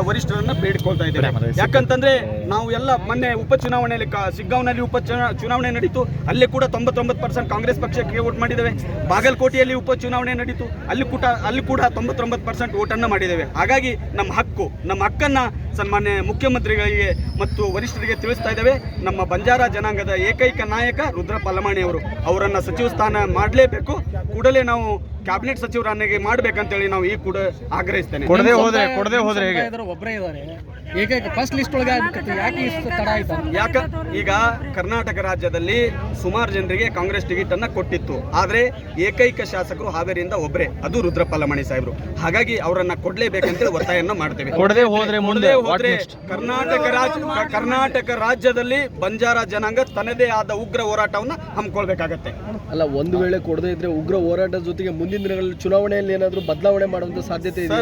ವರಿಷ್ಠರನ್ನ ಬೇಡಿಕೊಳ್ತಾ ಇದ್ದೇವೆ. ಯಾಕಂತಂದ್ರೆ ನಾವು ಎಲ್ಲ ಮೊನ್ನೆ ಉಪಚುನಾವಣೆಯಲ್ಲಿ ಶಿಗ್ಗಾಂವ್ನಲ್ಲಿ ಚುನಾವಣೆ ನಡೀತು, ಅಲ್ಲಿ ಕೂಡ 99% ಕಾಂಗ್ರೆಸ್ ಪಕ್ಷಕ್ಕೆ ವೋಟ್ ಮಾಡಿದ್ದೇವೆ. ಬಾಗಲಕೋಟೆಯಲ್ಲಿ ಉಪಚುನಾವಣೆ ನಡೀತು, ಅಲ್ಲಿ ಕೂಡ 99% ವೋಟನ್ನು ಮಾಡಿದ್ದೇವೆ. ಹಾಗಾಗಿ ನಮ್ಮ ಹಕ್ಕನ್ನ ಸನ್ಮಾನ್ಯ ಮುಖ್ಯಮಂತ್ರಿಗಳಿಗೆ ಮತ್ತು ವರಿಷ್ಠರಿಗೆ ತಿಳಿಸ್ತಾ ಇದ್ದೇವೆ. ನಮ್ಮ ಬಂಜಾರ ಜನಾಂಗದ ಏಕೈಕ ನಾಯಕ ರುದ್ರಪ್ಪ ಲಮಾಣಿ ಅವರನ್ನ ಸಚಿವ ಸ್ಥಾನ ಮಾಡಲೇಬೇಕು. ಕೂಡಲೇ ನಾವು ಕ್ಯಾಬಿನೆಟ್ ಸಚಿವರನ್ನಾಗಿ ಮಾಡ್ಬೇಕಂತೇಳಿ ನಾವು ಈ ಕೂಡ ಆಗ್ರಹಿಸ್ತೇನೆ. ಕೊಡದೆ ಹೋದ್ರೆ ಒಬ್ಬರೇ ಇದ್ದಾರೆ, ಏಕೈಕ ಫಸ್ಟ್ ಲಿಸ್ಟ್ ಒಳಗೆ ಯಾಕೆ ಈಗ ಕರ್ನಾಟಕ ರಾಜ್ಯದಲ್ಲಿ ಸುಮಾರು ಜನರಿಗೆ ಕಾಂಗ್ರೆಸ್ ಟಿಕೆಟ್ ಅನ್ನ ಕೊಟ್ಟಿತ್ತು, ಆದ್ರೆ ಏಕೈಕ ಶಾಸಕರು ಹಾವೇರಿಯಿಂದ ಒಬ್ಬರೇ, ಅದು ರುದ್ರಪ್ಪ ಲಮಾಣಿ ಸಾಹೇಬರು. ಹಾಗಾಗಿ ಅವರನ್ನ ಕೊಡ್ಲೇಬೇಕಂತೇಳಿ ಒತ್ತಾಯವನ್ನು ಮಾಡ್ತೇವೆ. ಹೋದ್ರೆ ಕರ್ನಾಟಕ ರಾಜ್ಯದಲ್ಲಿ ಬಂಜಾರ ಜನಾಂಗ ತನ್ನದೇ ಆದ ಉಗ್ರ ಹೋರಾಟವನ್ನ ಹಮ್ಮಿಕೊಳ್ಬೇಕಾಗತ್ತೆ. ಅಲ್ಲ, ಒಂದು ವೇಳೆ ಕೊಡದೇ ಇದ್ರೆ ಉಗ್ರ ಹೋರಾಟದ ಜೊತೆಗೆ ಮುಂದಿನ ದಿನಗಳಲ್ಲಿ ಚುನಾವಣೆಯಲ್ಲಿ ಏನಾದರೂ ಬದಲಾವಣೆ ಮಾಡುವಂತ ಸಾಧ್ಯತೆ ಇದೆ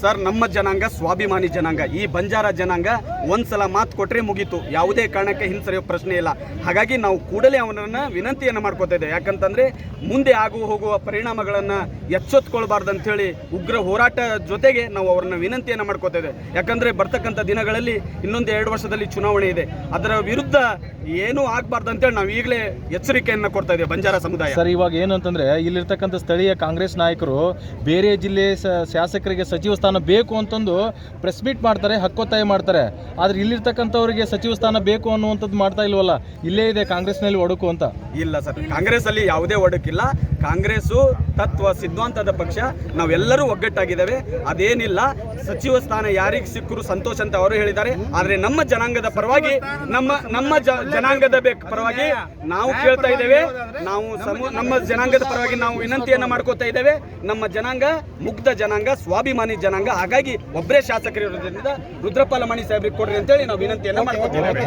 ಸರ್? ನಮ್ಮ ಜನಾಂಗ ಸ್ವಾಭಿಮಾನಿ ಜನಾಂಗ. ಈ ಬಂಜಾರ ಜನಾಂಗ ಒಂದ್ಸಲ ಮಾತು ಕೊಟ್ರೆ ಮುಗೀತು, ಯಾವುದೇ ಕಾರಣಕ್ಕೆ ಹಿಂಸರಿಯೋ ಪ್ರಶ್ನೆ ಇಲ್ಲ. ಹಾಗಾಗಿ ನಾವು ಕೂಡಲೇ ಅವನನ್ನ ವಿನಂತಿಯನ್ನು ಮಾಡ್ಕೋತಾ ಇದ್ದೇವೆ. ಯಾಕಂತಂದ್ರೆ ಮುಂದೆ ಹೋಗುವ ಪರಿಣಾಮಗಳನ್ನ ಎಚ್ಚೆತ್ಕೊಳ್ಬಾರ್ದು ಹೇಳಿ ಉಗ್ರ ಹೋರಾಟ ಜೊತೆಗೆ ನಾವು ಅವ್ರನ್ನ ವಿನಂತಿಯನ್ನು ಮಾಡ್ಕೋತಾ ಇದ್ದೇವೆ. ಯಾಕಂದ್ರೆ ಬರ್ತಕ್ಕಂಥ ದಿನಗಳಲ್ಲಿ ಇನ್ನೊಂದು 2 ವರ್ಷದಲ್ಲಿ ಚುನಾವಣೆ ಇದೆ, ಅದರ ವಿರುದ್ಧ ಏನೂ ಆಗ್ಬಾರ್ದು ಅಂತೇಳಿ ನಾವು ಈಗಲೇ ಎಚ್ಚರಿಕೆಯನ್ನು ಕೊಡ್ತಾ ಇದ್ದೇವೆ ಬಂಜಾರ ಸಮುದಾಯ. ಸರ್, ಇವಾಗ ಏನು ಅಂತಂದ್ರೆ ಇಲ್ಲಿರ್ತಕ್ಕಂಥ ಸ್ಥಳೀಯ ಕಾಂಗ್ರೆಸ್ ನಾಯಕರು ಬೇರೆ ಜಿಲ್ಲೆ ಶಾಸಕರಿಗೆ ಸಚಿವ ಸ್ಥಾನ ಬೇಕು ಅಂತಂದು ಪ್ರೆಸ್ ಮೀಟ್ ಮಾಡ್ತಾರೆ, ಹಕ್ಕೊತ್ತಾಯ ಮಾಡ್ತಾರೆ. ಆದ್ರೆ ಇಲ್ಲಿರ್ತಕ್ಕಂಥವರಿಗೆ ಸಚಿವ ಸ್ಥಾನ ಬೇಕು ಅನ್ನುವಂಥದ್ದು ಮಾಡ್ತಾ ಇಲ್ವಲ್ಲ, ಇಲ್ಲೇ ಇದೆ ಕಾಂಗ್ರೆಸ್ನಲ್ಲಿ ಒಡಕು ಅಂತ. ಇಲ್ಲ ಸರ್, ಕಾಂಗ್ರೆಸ್ ಅಲ್ಲಿ ಯಾವುದೇ ಒಡಕಿಲ್ಲ. ಕಾಂಗ್ರೆಸ್ಸು ತತ್ವ ಸಿದ್ಧಾಂತದ ಪಕ್ಷ, ನಾವೆಲ್ಲರೂ ಒಗ್ಗಟ್ಟಾಗಿದ್ದೇವೆ. ಅದೇನಿಲ್ಲ, ಸಚಿವ ಸ್ಥಾನ ಯಾರಿಗೆ ಸಿಕ್ಕರು ಸಂತೋಷ ಅಂತ ಅವರು ಹೇಳಿದ್ದಾರೆ. ಆದ್ರೆ ನಮ್ಮ ಜನಾಂಗದ ಪರವಾಗಿ ನಮ್ಮ ಜನಾಂಗದ ಪರವಾಗಿ ನಾವು ಕೇಳ್ತಾ ಇದ್ದೇವೆ. ನಮ್ಮ ಜನಾಂಗದ ಪರವಾಗಿ ನಾವು ವಿನಂತಿಯನ್ನ ಮಾಡ್ಕೋತಾ ಇದ್ದೇವೆ. ನಮ್ಮ ಜನಾಂಗ ಮುಗ್ಧ ಜನಾಂಗ, ಸ್ವಾಭಿಮಾನಿ ಜನಾಂಗ. ಹಾಗಾಗಿ ಒಬ್ಬರೇ ಶಾಸಕರಿರೋದ್ರಿಂದ ರುದ್ರಪ್ಪ ಲಮಾಣಿ ಸಾಹೇಬ್ರಿಗೆ ಕೊಡ್ರಿ ಅಂತೇಳಿ ನಾವು ವಿನಂತಿಯನ್ನ ಮಾಡ್ಕೋತೇವೆ.